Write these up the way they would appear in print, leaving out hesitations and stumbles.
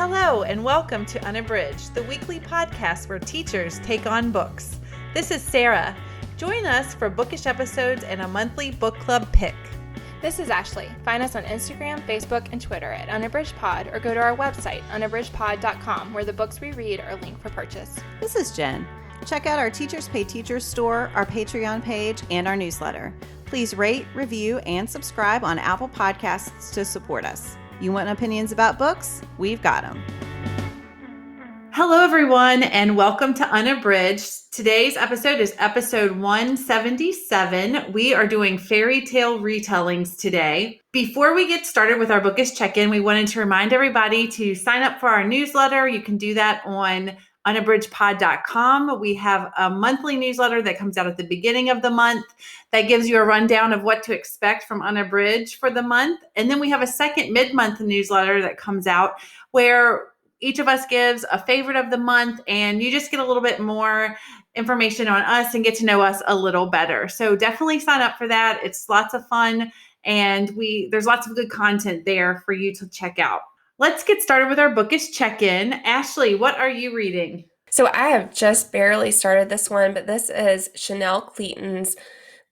Hello, and welcome to Unabridged, the weekly podcast where teachers take on books. This is Sarah. Join us for bookish episodes and a monthly book club pick. This is Ashley. Find us on Instagram, Facebook, and Twitter at unabridgedpod, or go to our website, unabridgedpod.com, where the books we read are linked for purchase. This is Jen. Check out our Teachers Pay Teachers store, our Patreon page, and our newsletter. Please rate, review, and subscribe on Apple Podcasts to support us. You want opinions about books? We've got them. Hello, everyone, and welcome to Unabridged. Today's episode is episode 177. We are doing Fairy Tale Retellings today. Before we get started with our bookish check-in, we wanted to remind everybody to sign up for our newsletter. You can do that on unabridgedpod.com. We have a monthly newsletter that comes out at the beginning of the month that gives you a rundown of what to expect from Unabridged for the month. And then we have a second mid-month newsletter that comes out where each of us gives a favorite of the month, and you just get a little bit more information on us and get to know us a little better. So definitely sign up for that. It's lots of fun, and there's lots of good content there for you to check out. Let's get started with our bookish check-in. Ashley, what are you reading? So I have just barely started this one, but this is Chanel Cleaton's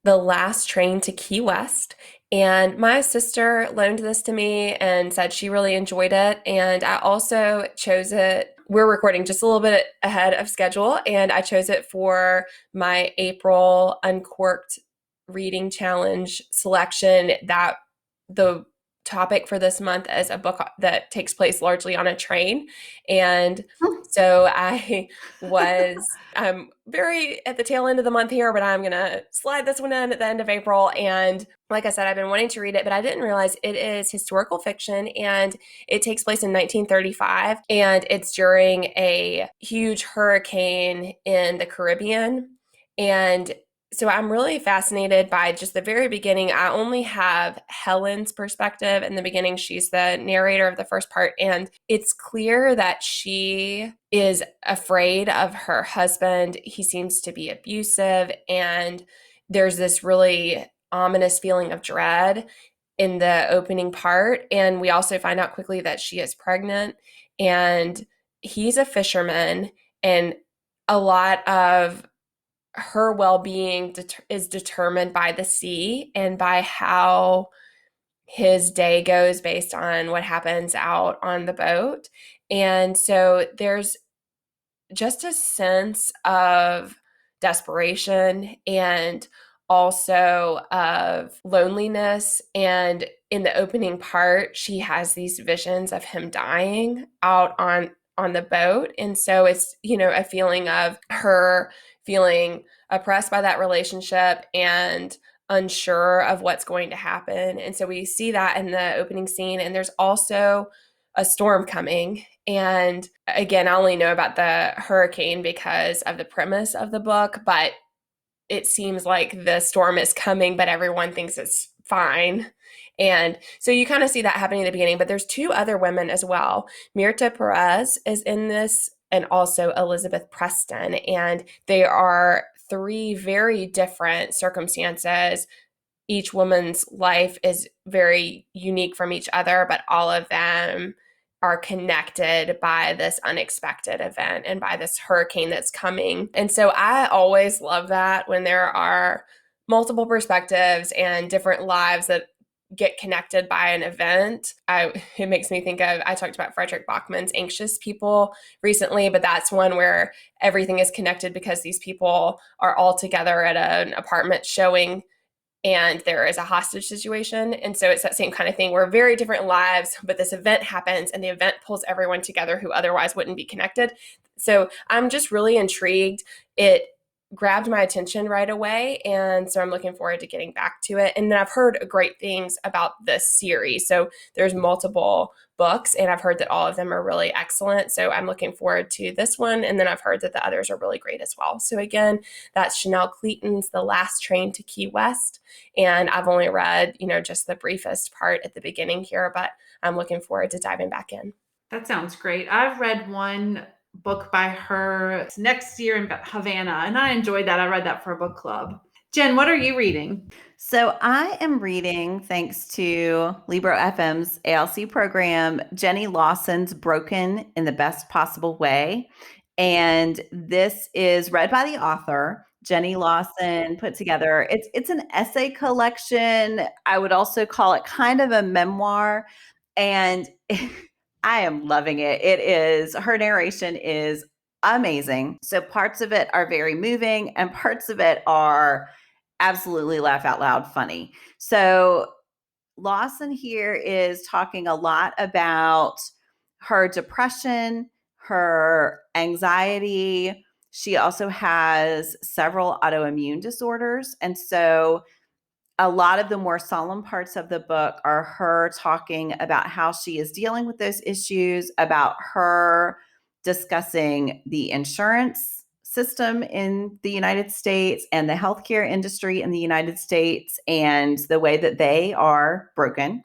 The Last Train to Key West. And my sister loaned this to me and said she really enjoyed it. And I also chose it. We're recording just a little bit ahead of schedule, and I chose it for my April Uncorked Reading Challenge selection. That the topic for this month is a book that takes place largely on a train. And so I'm very at the tail end of the month here, but I'm going to slide this one in at the end of April. And like I said, I've been wanting to read it, but I didn't realize it is historical fiction, and it takes place in 1935, and it's during a huge hurricane in the Caribbean. And so I'm really fascinated by just the very beginning. I only have Helen's perspective in the beginning. She's the narrator of the first part, and it's clear that she is afraid of her husband. He seems to be abusive, and there's this really ominous feeling of dread in the opening part. And we also find out quickly that she is pregnant, and he's a fisherman, and a lot of her well-being is determined by the sea and by how his day goes based on what happens out on the boat. And so there's just a sense of desperation and also of loneliness. And in the opening part, she has these visions of him dying out on the boat. And so it's, a feeling of her feeling oppressed by that relationship and unsure of what's going to happen. And so we see that in the opening scene. And there's also a storm coming. And again, I only know about the hurricane because of the premise of the book, but it seems like the storm is coming, but everyone thinks it's fine. And so you kind of see that happening at the beginning, but there's two other women as well. Mirta Perez is in this, and also Elizabeth Preston. And they are three very different circumstances. Each woman's life is very unique from each other, but all of them are connected by this unexpected event and by this hurricane that's coming. And so I always love that when there are multiple perspectives and different lives that get connected by an event. It makes me think of, I talked about Frederick Bachman's Anxious People recently, but that's one where everything is connected because these people are all together at an apartment showing, and there is a hostage situation. And so it's that same kind of thing where very different lives, but this event happens and the event pulls everyone together who otherwise wouldn't be connected. So I'm just really intrigued. It grabbed my attention right away. And so I'm looking forward to getting back to it. And then I've heard great things about this series. So there's multiple books, and I've heard that all of them are really excellent. So I'm looking forward to this one. And then I've heard that the others are really great as well. So again, that's Chanel Cleaton's The Last Train to Key West. And I've only read, just the briefest part at the beginning here, but I'm looking forward to diving back in. That sounds great. I've read one book by her next year in Havana, and I enjoyed that. I read that for a book club. Jen, what are you reading? So I am reading, thanks to Libro FM's ALC program, Jenny Lawson's Broken in the Best Possible Way. And this is read by the author. Jenny Lawson put together. It's an essay collection. I would also call it kind of a memoir. And I am loving it. Her narration is amazing. So parts of it are very moving and parts of it are absolutely laugh out loud funny. So Lawson here is talking a lot about her depression, her anxiety. She also has several autoimmune disorders. And so a lot of the more solemn parts of the book are her talking about how she is dealing with those issues, about her discussing the insurance system in the United States and the healthcare industry in the United States and the way that they are broken,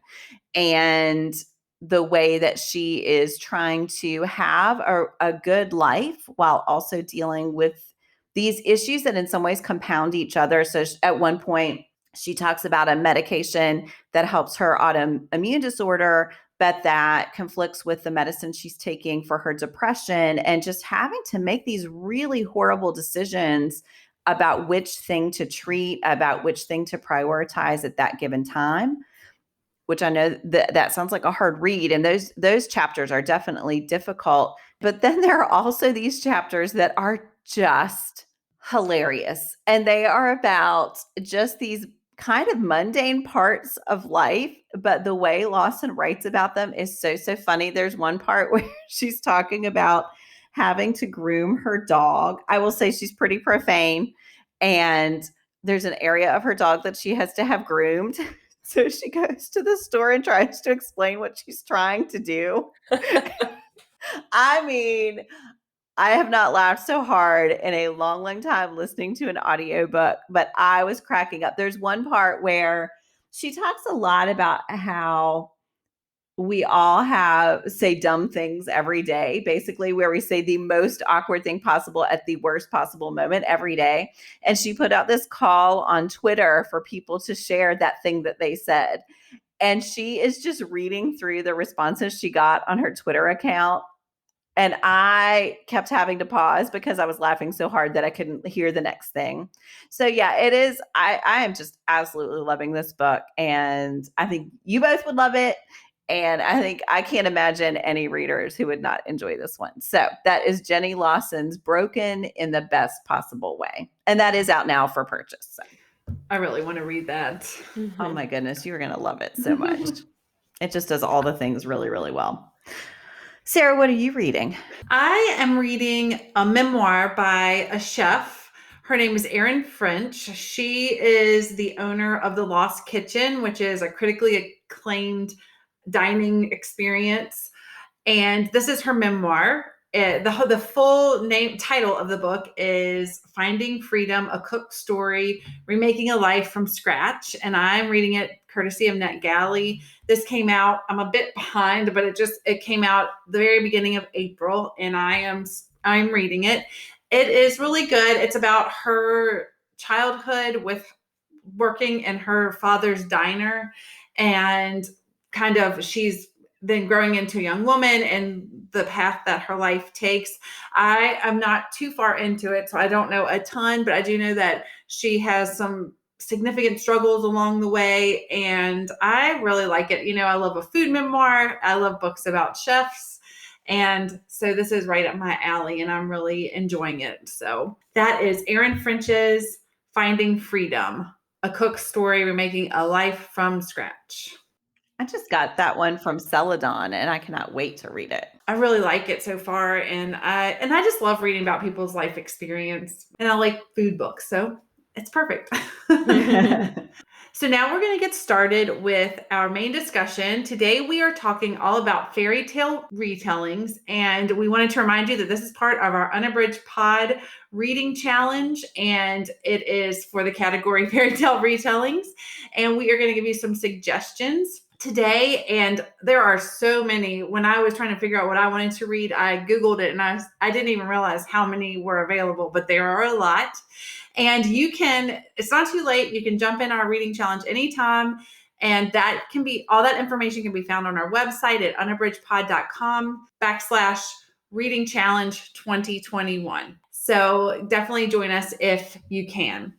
and the way that she is trying to have a good life while also dealing with these issues that in some ways compound each other. So at one point, she talks about a medication that helps her autoimmune disorder, but that conflicts with the medicine she's taking for her depression, and just having to make these really horrible decisions about which thing to treat, about which thing to prioritize at that given time, which I know that sounds like a hard read. And those chapters are definitely difficult. But then there are also these chapters that are just hilarious. And they are about just these kind of mundane parts of life, but the way Lawson writes about them is so, so funny. There's one part where she's talking about having to groom her dog. I will say she's pretty profane. And there's an area of her dog that she has to have groomed. So she goes to the store and tries to explain what she's trying to do. I mean, I have not laughed so hard in a long, long time listening to an audiobook, but I was cracking up. There's one part where she talks a lot about how we all say dumb things every day, basically, where we say the most awkward thing possible at the worst possible moment every day. And she put out this call on Twitter for people to share that thing that they said. And she is just reading through the responses she got on her Twitter account. And I kept having to pause because I was laughing so hard that I couldn't hear the next thing. So yeah, it is. I am just absolutely loving this book. And I think you both would love it. And I can't imagine any readers who would not enjoy this one. So that is Jenny Lawson's Broken in the Best Possible Way. And that is out now for purchase. So. I really want to read that. Mm-hmm. Oh my goodness, you're going to love it so much. It just does all the things really, really well. Sarah, what are you reading? I am reading a memoir by a chef. Her name is Erin French. She is the owner of The Lost Kitchen, which is a critically acclaimed dining experience. And this is her memoir. The full title of the book is Finding Freedom, A Cook's Story, Remaking a Life from Scratch. And I'm reading it courtesy of NetGalley. This came out, I'm a bit behind, but it came out the very beginning of April, and I'm reading it. It is really good. It's about her childhood with working in her father's diner, and kind of she's then growing into a young woman and the path that her life takes. I am not too far into it, so I don't know a ton, but I do know that she has some significant struggles along the way, and I really like it. I love a food memoir. I love books about chefs, and so this is right up my alley, and I'm really enjoying it. So that is Erin French's Finding Freedom, A Cook's Story, Remaking a Life from Scratch. I just got that one from Celadon, and I cannot wait to read it. I really like it so far, and I just love reading about people's life experience, and I like food books, so it's perfect. So now we're going to get started with our main discussion. Today we are talking all about fairy tale retellings, and we wanted to remind you that this is part of our Unabridged Pod reading challenge, and it is for the category fairy tale retellings, and we are going to give you some suggestions today, and there are so many. When I was trying to figure out what I wanted to read, I Googled it, and I didn't even realize how many were available, but there are a lot. And it's not too late. You can jump in our reading challenge anytime. And all that information can be found on our website at unabridgedpod.com/reading challenge 2021. So definitely join us if you can.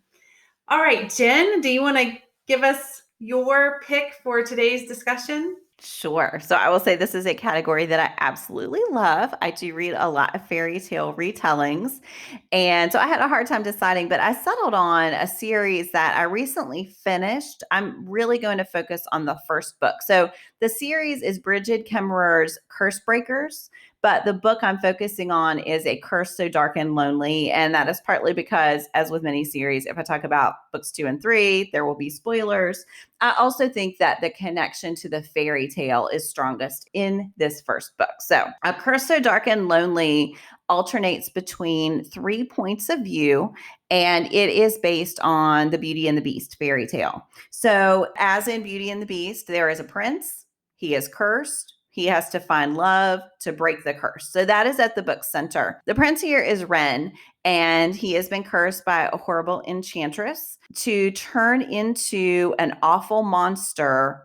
All right, Jen, do you want to give us your pick for today's discussion? Sure. So I will say this is a category that I absolutely love. I do read a lot of fairy tale retellings. And so I had a hard time deciding, but I settled on a series that I recently finished. I'm really going to focus on the first book. So the series is Bridget Kemmerer's Curse Breakers. But the book I'm focusing on is A Curse So Dark and Lonely. And that is partly because, as with many series, if I talk about books 2 and 3, there will be spoilers. I also think that the connection to the fairy tale is strongest in this first book. So A Curse So Dark and Lonely alternates between 3 points of view, and it is based on the Beauty and the Beast fairy tale. So as in Beauty and the Beast, there is a prince. He is cursed. He has to find love to break the curse. So that is at the book's center. The prince here is Ren, and he has been cursed by a horrible enchantress to turn into an awful monster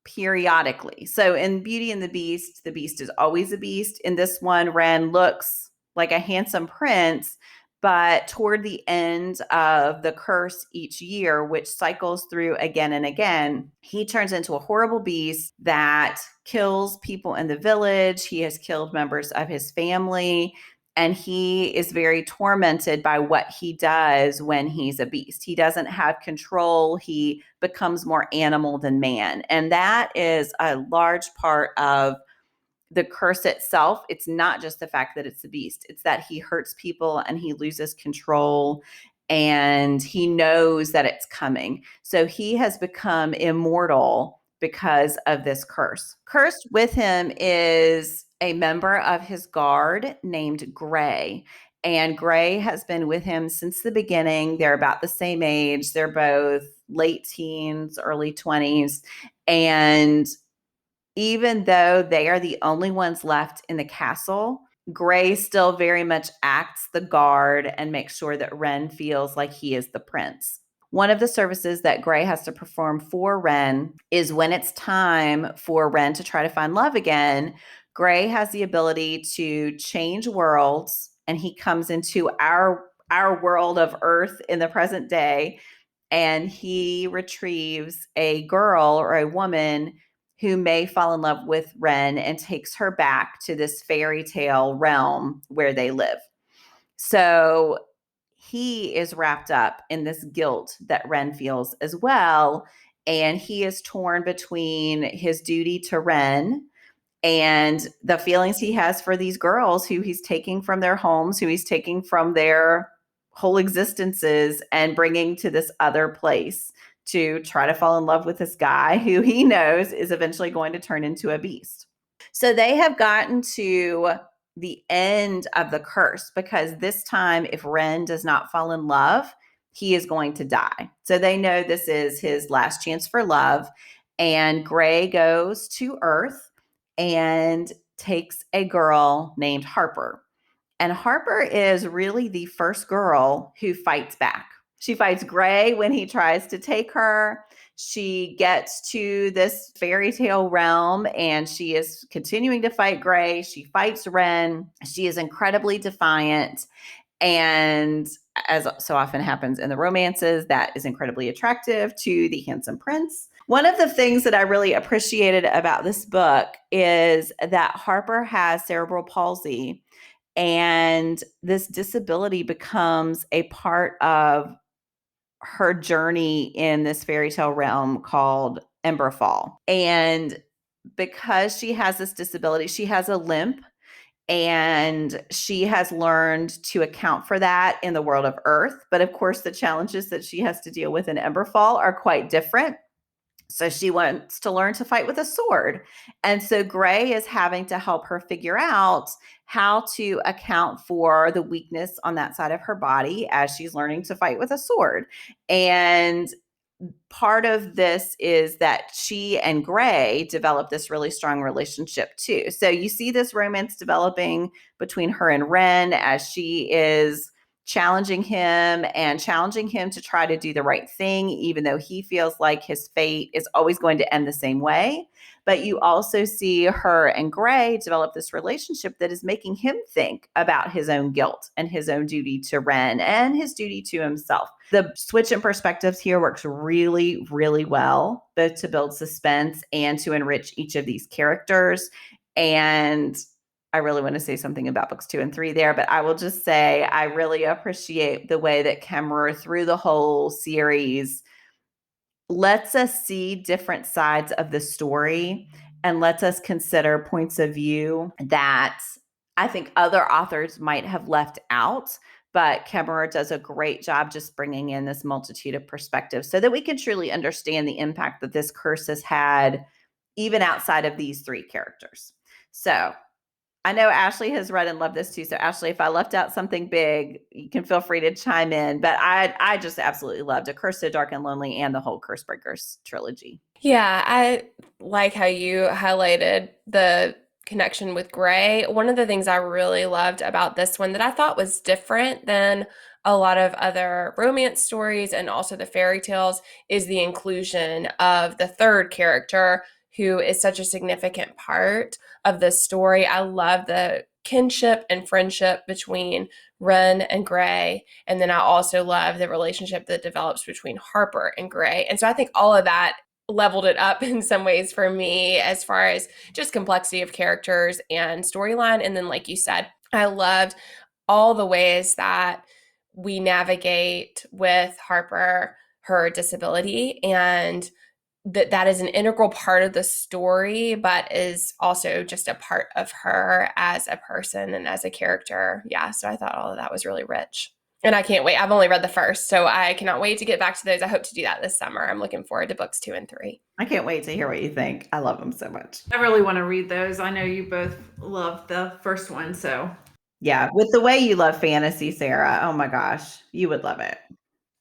periodically. So in Beauty and the Beast is always a beast. In this one, Ren looks like a handsome prince, but toward the end of the curse each year, which cycles through again and again, he turns into a horrible beast that kills people in the village. He has killed members of his family. And he is very tormented by what he does when he's a beast. He doesn't have control. He becomes more animal than man. And that is a large part of the curse itself. It's not just the fact that it's a beast. It's that he hurts people and he loses control and he knows that it's coming. So he has become immortal because of this curse. Cursed with him is a member of his guard named Gray. And Gray has been with him since the beginning. They're about the same age. They're both late teens, early 20s. And even though they are the only ones left in the castle, Gray still very much acts the guard and makes sure that Ren feels like he is the prince. One of the services that Gray has to perform for Ren is when it's time for Ren to try to find love again, Gray has the ability to change worlds, and he comes into our world of Earth in the present day, and he retrieves a girl or a woman who may fall in love with Ren and takes her back to this fairy tale realm where they live. So he is wrapped up in this guilt that Ren feels as well. And he is torn between his duty to Ren and the feelings he has for these girls who he's taking from their homes, who he's taking from their whole existences and bringing to this other place to try to fall in love with this guy who he knows is eventually going to turn into a beast. So they have gotten to the end of the curse because this time, if Ren does not fall in love, he is going to die. So they know this is his last chance for love. And Gray goes to Earth and takes a girl named Harper. And Harper is really the first girl who fights back. She fights Gray when he tries to take her. She gets to this fairy tale realm and she is continuing to fight Gray. She fights Ren. She is incredibly defiant. And as so often happens in the romances, that is incredibly attractive to the handsome prince. One of the things that I really appreciated about this book is that Harper has cerebral palsy. And this disability becomes a part of her journey in this fairy tale realm called Emberfall. And because she has this disability, she has a limp, and she has learned to account for that in the world of Earth. But of course, the challenges that she has to deal with in Emberfall are quite different. So she wants to learn to fight with a sword. And so Gray is having to help her figure out how to account for the weakness on that side of her body as she's learning to fight with a sword. And part of this is that she and Gray develop this really strong relationship too. So you see this romance developing between her and Ren as she is challenging him to try to do the right thing, even though he feels like his fate is always going to end the same way. But you also see her and Gray develop this relationship that is making him think about his own guilt and his own duty to Ren and his duty to himself. The switch in perspectives here works really, really well, both to build suspense and to enrich each of these characters. And I really want to say something about books 2 and 3 there, but I will just say I really appreciate the way that Kemmerer, through the whole series, lets us see different sides of the story and lets us consider points of view that I think other authors might have left out. But Kemmerer does a great job just bringing in this multitude of perspectives so that we can truly understand the impact that this curse has had, even outside of these 3 characters. So I know Ashley has read and loved this too. So Ashley, if I left out something big, you can feel free to chime in. But I just absolutely loved A Curse So Dark and Lonely and the whole Cursebreakers trilogy. Yeah, I like how you highlighted the connection with Gray. One of the things I really loved about this one that I thought was different than a lot of other romance stories and also the fairy tales is the inclusion of the third character, who is such a significant part of the story. I love the kinship and friendship between Ren and Gray. And then I also love the relationship that develops between Harper and Gray. And so I think all of that leveled it up in some ways for me as far as just complexity of characters and storyline. And then, like you said, I loved all the ways that we navigate with Harper, her disability, and that is an integral part of the story, but is also just a part of her as a person and as a character. Yeah, so I thought all of that was really rich. And I can't wait. I've only read the first, so I cannot wait to get back to those. I hope to do that this summer. I'm looking forward to books 2 and 3. I can't wait to hear what you think. I love them so much. I really want to read those. I know you both love the first one, so. Yeah, with the way you love fantasy, Sarah, oh my gosh, you would love it.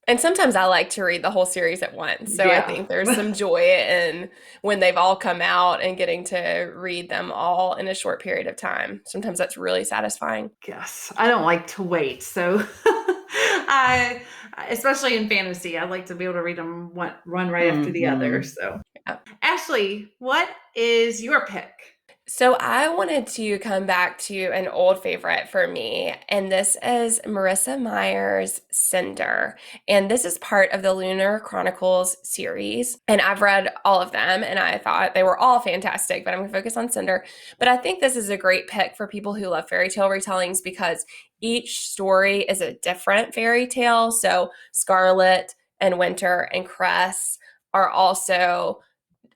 And sometimes I like to read the whole series at once. So I think there's some joy in when they've all come out and getting to read them all in a short period of time. Sometimes that's really satisfying. Yes, I don't like to wait. So especially in fantasy, I like to be able to read them one right after the other. So, yeah. Ashley, what is your pick? So I wanted to come back to an old favorite for me, and this is Marissa Meyer's Cinder. And this is part of the Lunar Chronicles series. And I've read all of them, and I thought they were all fantastic, but I'm going to focus on Cinder. But I think this is a great pick for people who love fairy tale retellings because each story is a different fairy tale. So Scarlet and Winter and Cress are also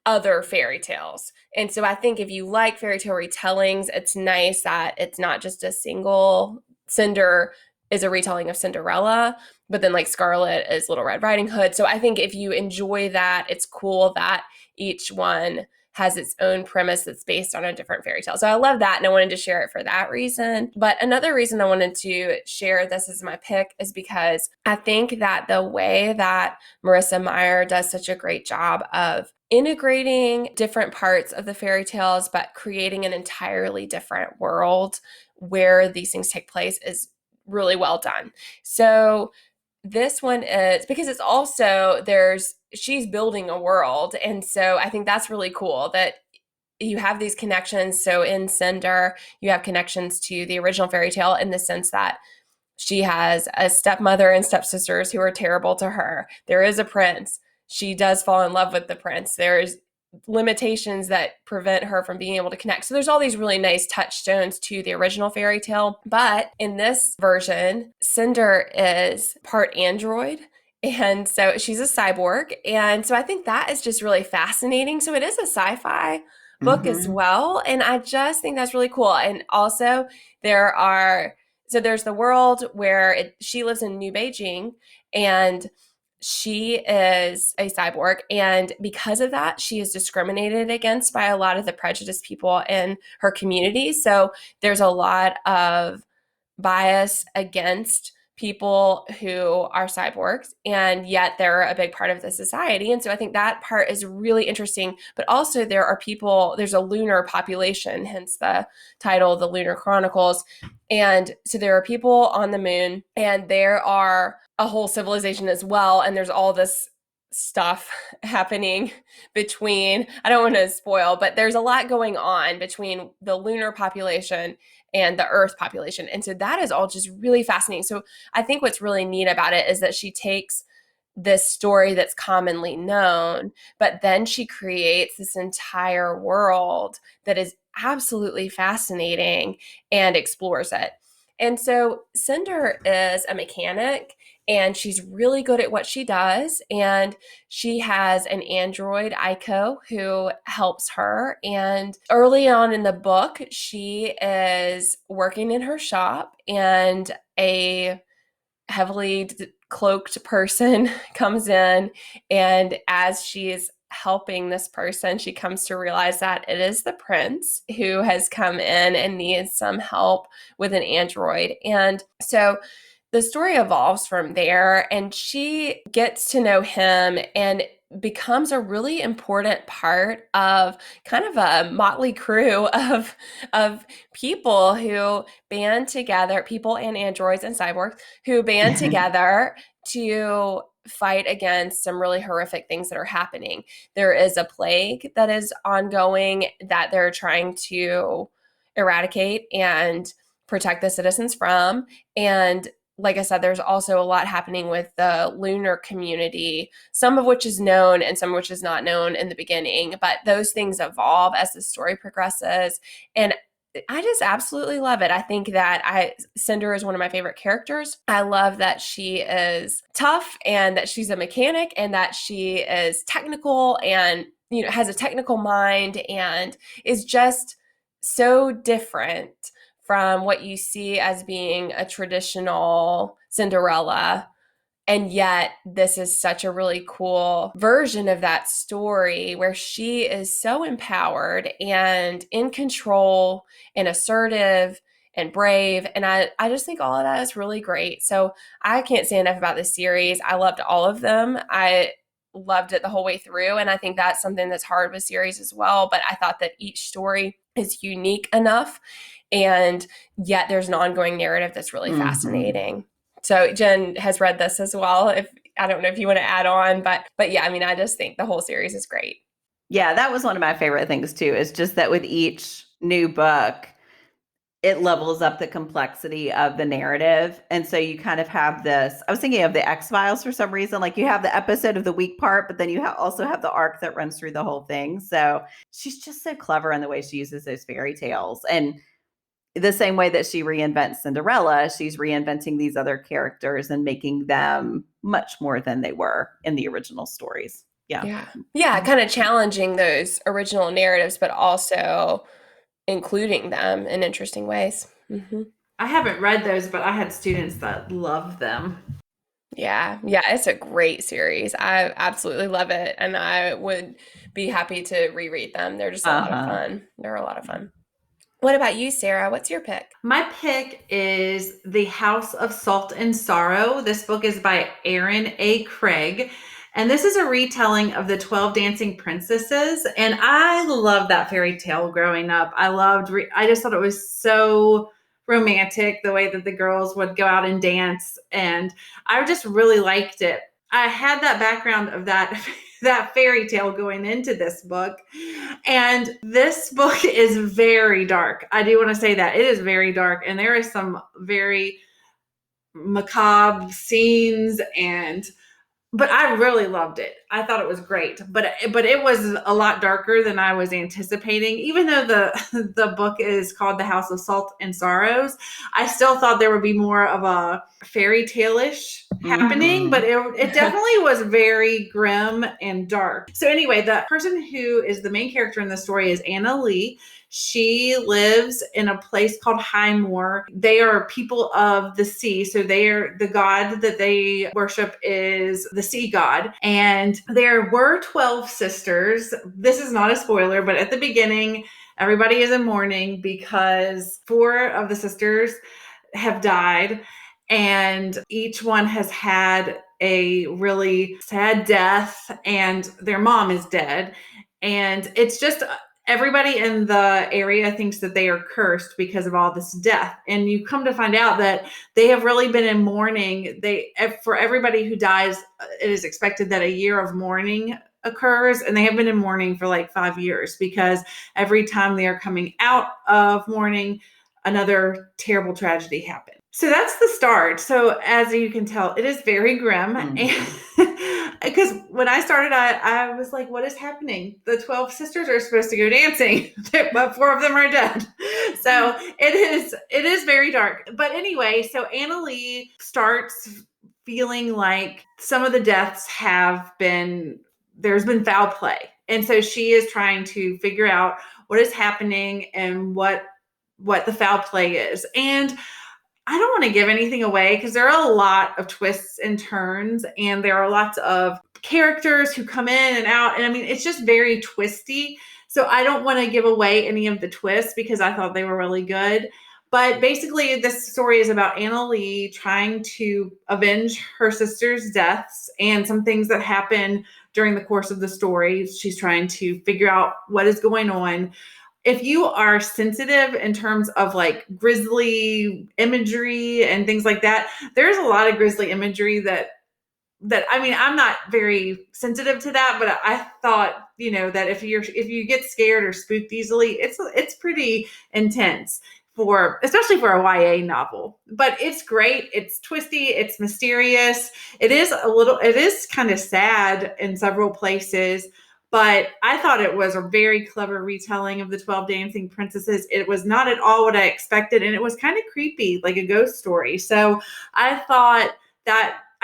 other fairy tales. And so I think if you like fairy tale retellings, it's nice that it's not just a single. Cinder is a retelling of Cinderella, but then like Scarlet is Little Red Riding Hood. So I think if you enjoy that, it's cool that each one has its own premise that's based on a different fairy tale. So I love that, and I wanted to share it for that reason. But another reason I wanted to share this as my pick is because I think that the way that Marissa Meyer does such a great job of integrating different parts of the fairy tales, but creating an entirely different world where these things take place is really well done. So this one is because it's also she's building a world. And so I think that's really cool that you have these connections. So in Cinder, you have connections to the original fairy tale in the sense that she has a stepmother and stepsisters who are terrible to her. There is a prince. She does fall in love with the prince. There's limitations that prevent her from being able to connect. So there's all these really nice touchstones to the original fairy tale. But in this version, Cinder is part android. And so she's a cyborg. And so I think that is just really fascinating. So it is a sci-fi book as well. And I just think that's really cool. And also there's the world where she lives in New Beijing, and she is a cyborg. And because of that, she is discriminated against by a lot of the prejudiced people in her community. So there's a lot of bias against people who are cyborgs, and yet they're a big part of the society. And so I think that part is really interesting. But also there are people, there's a lunar population, hence the title, The Lunar Chronicles. And so there are people on the moon, and there are a whole civilization as well. And there's all this stuff happening between, I don't want to spoil, but there's a lot going on between the lunar population and the Earth population. And so that is all just really fascinating. So I think what's really neat about it is that she takes this story that's commonly known, but then she creates this entire world that is absolutely fascinating and explores it. And so Cinder is a mechanic, and she's really good at what she does. And she has an android, Aiko, who helps her. And early on in the book, she is working in her shop, and a heavily cloaked person comes in. And as she is helping this person, she comes to realize that it is the prince who has come in and needs some help with an android. And so the story evolves from there, and she gets to know him and becomes a really important part of kind of a motley crew of people who band together, people and androids and cyborgs who band together to fight against some really horrific things that are happening. There is a plague that is ongoing that they're trying to eradicate and protect the citizens from. And like I said, there's also a lot happening with the lunar community, some of which is known and some of which is not known in the beginning, but those things evolve as the story progresses. And I just absolutely love it. I think that Cinder is one of my favorite characters. I love that she is tough, and that she's a mechanic, and that she is technical, and has a technical mind, and is just so different from what you see as being a traditional Cinderella. And yet this is such a really cool version of that story where she is so empowered and in control and assertive and brave. And I just think all of that is really great. So I can't say enough about this series. I loved all of them. I loved it the whole way through. And I think that's something that's hard with series as well. But I thought that each story is unique enough, and yet there's an ongoing narrative that's really fascinating. So Jen has read this as well. If I don't know if you want to add on, but yeah, I mean, I just think the whole series is great. Yeah, that was one of my favorite things too, is just that with each new book, it levels up the complexity of the narrative. And so you kind of have this, I was thinking of the X-Files for some reason, like you have the episode of the week part, but then you also have the arc that runs through the whole thing. So she's just so clever in the way she uses those fairy tales. And the same way that she reinvents Cinderella, she's reinventing these other characters and making them much more than they were in the original stories. Yeah, kind of challenging those original narratives, but also including them in interesting ways. I haven't read those, but I had students that loved them. Yeah, it's a great series. I absolutely love it, and I would be happy to reread them. They're just a lot of fun. They're a lot of fun. What about you, Sarah? What's your pick? My pick is The House of Salt and Sorrow. This book is by Aaron A. Craig. And this is a retelling of the 12 Dancing Princesses. And I loved that fairy tale growing up. I just thought it was so romantic, the way that the girls would go out and dance. And I just really liked it. I had that background of that fairy tale going into this book. And this book is very dark. I do want to say that it is very dark. And there is some very macabre scenes, but I really loved it. I thought it was great, but it was a lot darker than I was anticipating. Even though the book is called The House of Salt and Sorrows, I still thought there would be more of a fairy tale-ish happening, but it definitely was very grim and dark. So anyway, the person who is the main character in the story is Anna Lee. She lives in a place called Highmore. They are people of the sea. So the god that they worship is the sea god. And there were 12 sisters. This is not a spoiler, but at the beginning, everybody is in mourning because 4 of the sisters have died. and each one has had a really sad death, and their mom is dead. And it's just everybody in the area thinks that they are cursed because of all this death. And you come to find out that they have really been in mourning. For everybody who dies, it is expected that a year of mourning occurs, and they have been in mourning for like 5 years, because every time they are coming out of mourning, another terrible tragedy happened. So that's the start. So as you can tell, it is very grim. And because when I started, I was like, what is happening? The 12 sisters are supposed to go dancing, but 4 of them are dead. So it is very dark. But anyway, so Anna Lee starts feeling like some of the deaths there's been foul play. And so she is trying to figure out what is happening and what the foul play is. And I don't want to give anything away, because there are a lot of twists and turns, and there are lots of characters who come in and out. And I mean, it's just very twisty. So I don't want to give away any of the twists, because I thought they were really good. But basically, this story is about Anna Lee trying to avenge her sister's deaths and some things that happen during the course of the story. She's trying to figure out what is going on. If you are sensitive in terms of like grisly imagery and things like that, there's a lot of grisly imagery that I mean, I'm not very sensitive to that, but I thought, that if you get scared or spooked easily, it's pretty intense, especially for a YA novel. But it's great. It's twisty. It's mysterious. It is kind of sad in several places. But I thought it was a very clever retelling of the 12 Dancing Princesses. It was not at all what I expected, and it was kind of creepy, like a ghost story. So I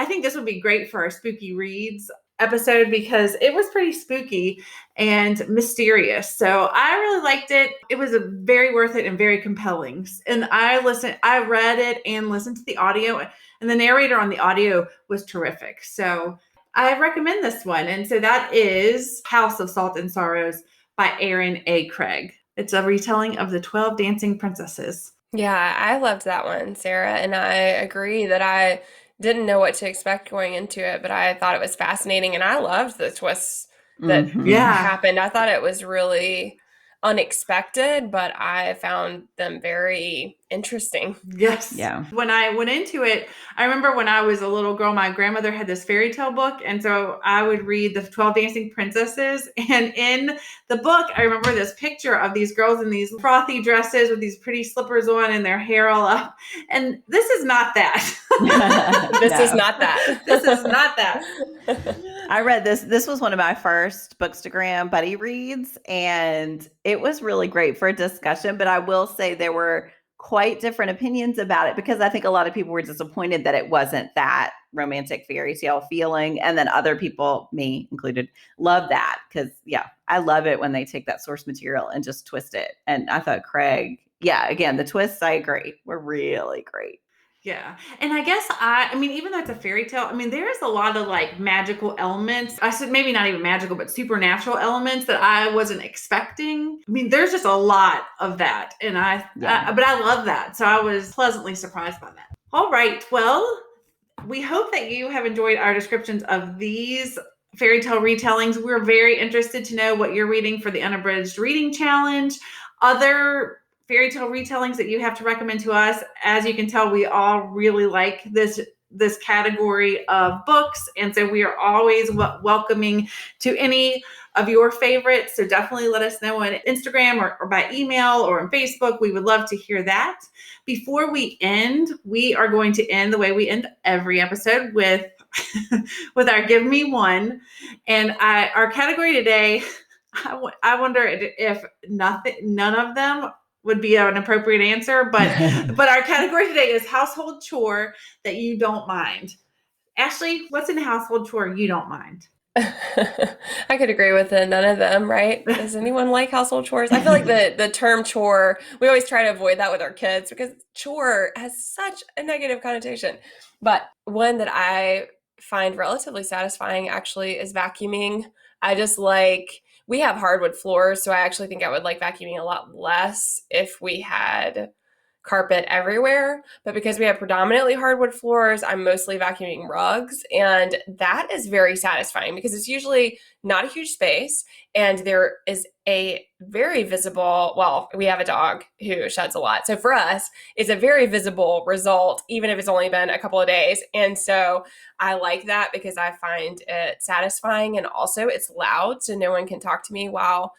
think this would be great for our Spooky Reads episode, because it was pretty spooky and mysterious. So I really liked it. It was very worth it and very compelling. And I read it and listened to the audio, and the narrator on the audio was terrific. So I recommend this one. And so that is House of Salt and Sorrows by Aaron A. Craig. It's a retelling of the 12 Dancing Princesses. Yeah, I loved that one, Sarah. And I agree that I didn't know what to expect going into it, but I thought it was fascinating. And I loved the twists that happened. I thought it was really unexpected, but I found them very interesting. Yes. Yeah. When I went into it, I remember when I was a little girl, my grandmother had this fairy tale book. And so I would read the 12 Dancing Princesses. And in the book, I remember this picture of these girls in these frothy dresses with these pretty slippers on and their hair all up. And this is not that. This is not that. This is not that. I read this. This was one of my first Bookstagram buddy reads, and it was really great for a discussion. But I will say there were quite different opinions about it, because I think a lot of people were disappointed that it wasn't that romantic fairy tale feeling. And then other people, me included, love that, because I love it when they take that source material and just twist it. And I thought Craig, again, the twists, I agree, were really great. Yeah. And I guess I mean, even though it's a fairy tale, I mean, there's a lot of like magical elements. I said maybe not even magical, but supernatural elements that I wasn't expecting. I mean, there's just a lot of that. And but I love that. So I was pleasantly surprised by that. All right. Well, we hope that you have enjoyed our descriptions of these fairy tale retellings. We're very interested to know what you're reading for the Unabridged Reading Challenge. Other fairy tale retellings that you have to recommend to us. As you can tell, we all really like this category of books. And so we are always welcoming to any of your favorites. So definitely let us know on Instagram or by email or on Facebook. We would love to hear that. Before we end, we are going to end the way we end every episode with our Give Me One. And our category today, I wonder if none of them would be an appropriate answer, but our category today is household chore that you don't mind. Ashley, what's in a household chore you don't mind? I could agree with none of them, right? Does anyone like household chores? I feel like the term chore, we always try to avoid that with our kids, because chore has such a negative connotation. But one that I find relatively satisfying actually is vacuuming. I just we have hardwood floors, so I actually think I would like vacuuming a lot less if we had carpet everywhere. But because we have predominantly hardwood floors, I'm mostly vacuuming rugs. And that is very satisfying because it's usually not a huge space. And there is a very visible, well, we have a dog who sheds a lot. So for us, it's a very visible result, even if it's only been a couple of days. And so I like that because I find it satisfying, and also it's loud, so no one can talk to me while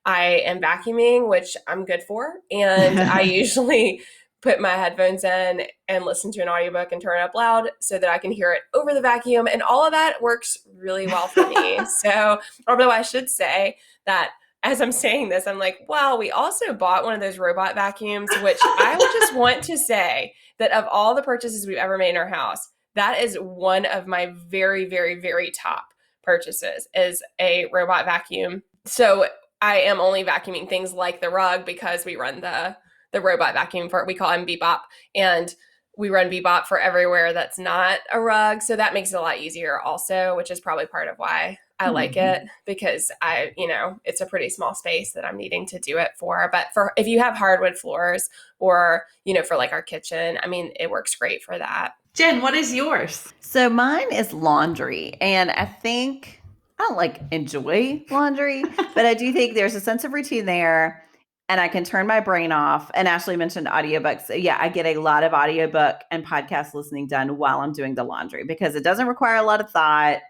I am vacuuming, which I'm good for. And I usually put my headphones in and listen to an audiobook and turn it up loud so that I can hear it over the vacuum. And all of that works really well for me. So, although I should say that as I'm saying this, I'm like, wow, we also bought one of those robot vacuums, which I would just want to say that of all the purchases we've ever made in our house, that is one of my very, very, very top purchases, is a robot vacuum. So I am only vacuuming things like the rug because we run the robot vacuum for, we call him Bebop, and we run Bebop for everywhere that's not a rug. So that makes it a lot easier also, which is probably part of why I like it, because it's a pretty small space that I'm needing to do it for. But for, if you have hardwood floors or, for like our kitchen, I mean, it works great for that. Jen, what is yours? So mine is laundry. And I think I don't enjoy laundry, but I do think there's a sense of routine there, and I can turn my brain off. And Ashley mentioned audiobooks. So yeah, I get a lot of audiobook and podcast listening done while I'm doing the laundry because it doesn't require a lot of thought.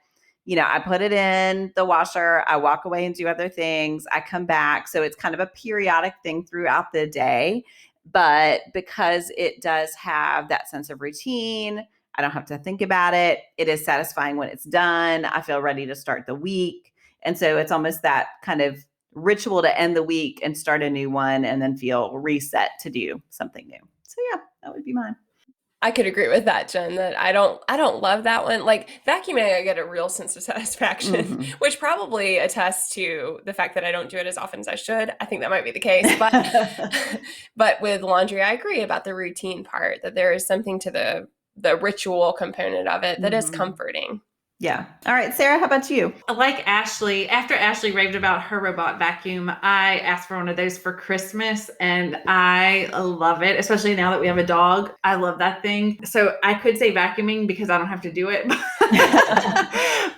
I put it in the washer, I walk away and do other things, I come back. So it's kind of a periodic thing throughout the day. But because it does have that sense of routine, I don't have to think about it. It is satisfying when it's done. I feel ready to start the week. And so it's almost that kind of ritual to end the week and start a new one and then feel reset to do something new. So yeah, that would be mine. I could agree with that, Jen, that I don't love that one. Like vacuuming, I get a real sense of satisfaction, which probably attests to the fact that I don't do it as often as I should. I think that might be the case. But with laundry, I agree about the routine part, that there is something to the ritual component of it that is comforting. Yeah. All right, Sarah, how about you? Like Ashley, after Ashley raved about her robot vacuum, I asked for one of those for Christmas, and I love it, especially now that we have a dog. I love that thing. So I could say vacuuming because I don't have to do it.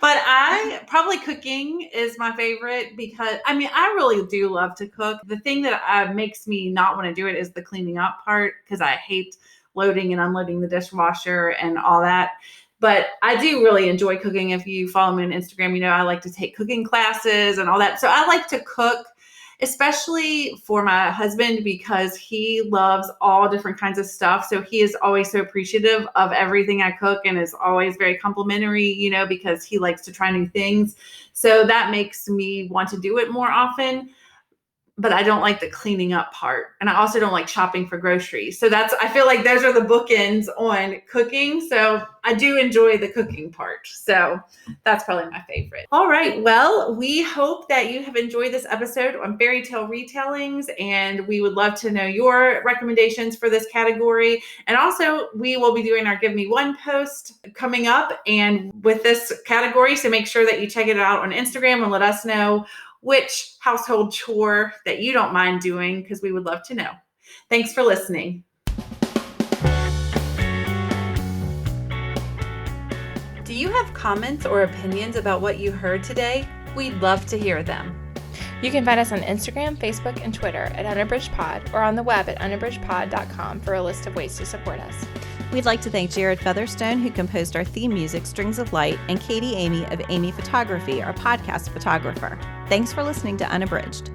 But probably cooking is my favorite because, I really do love to cook. The thing that makes me not want to do it is the cleaning up part, because I hate loading and unloading the dishwasher and all that. But I do really enjoy cooking. If you follow me on Instagram, I like to take cooking classes and all that. So I like to cook, especially for my husband, because he loves all different kinds of stuff. So he is always so appreciative of everything I cook and is always very complimentary, because he likes to try new things. So that makes me want to do it more often. But I don't like the cleaning up part. And I also don't like shopping for groceries. So I feel like those are the bookends on cooking. So I do enjoy the cooking part. So that's probably my favorite. All right. Well, we hope that you have enjoyed this episode on Fairy Tale Retellings. And we would love to know your recommendations for this category. And also, we will be doing our Give Me One post coming up and with this category. So make sure that you check it out on Instagram and let us know which household chore that you don't mind doing, because we would love to know. Thanks for listening. Do you have comments or opinions about what you heard today? We'd love to hear them. You can find us on Instagram, Facebook, and Twitter at unabridgedpod, or on the web at unabridgedpod.com for a list of ways to support us. We'd like to thank Jared Featherstone, who composed our theme music, Strings of Light, and Katie Amy of Amy Photography, our podcast photographer. Thanks for listening to Unabridged.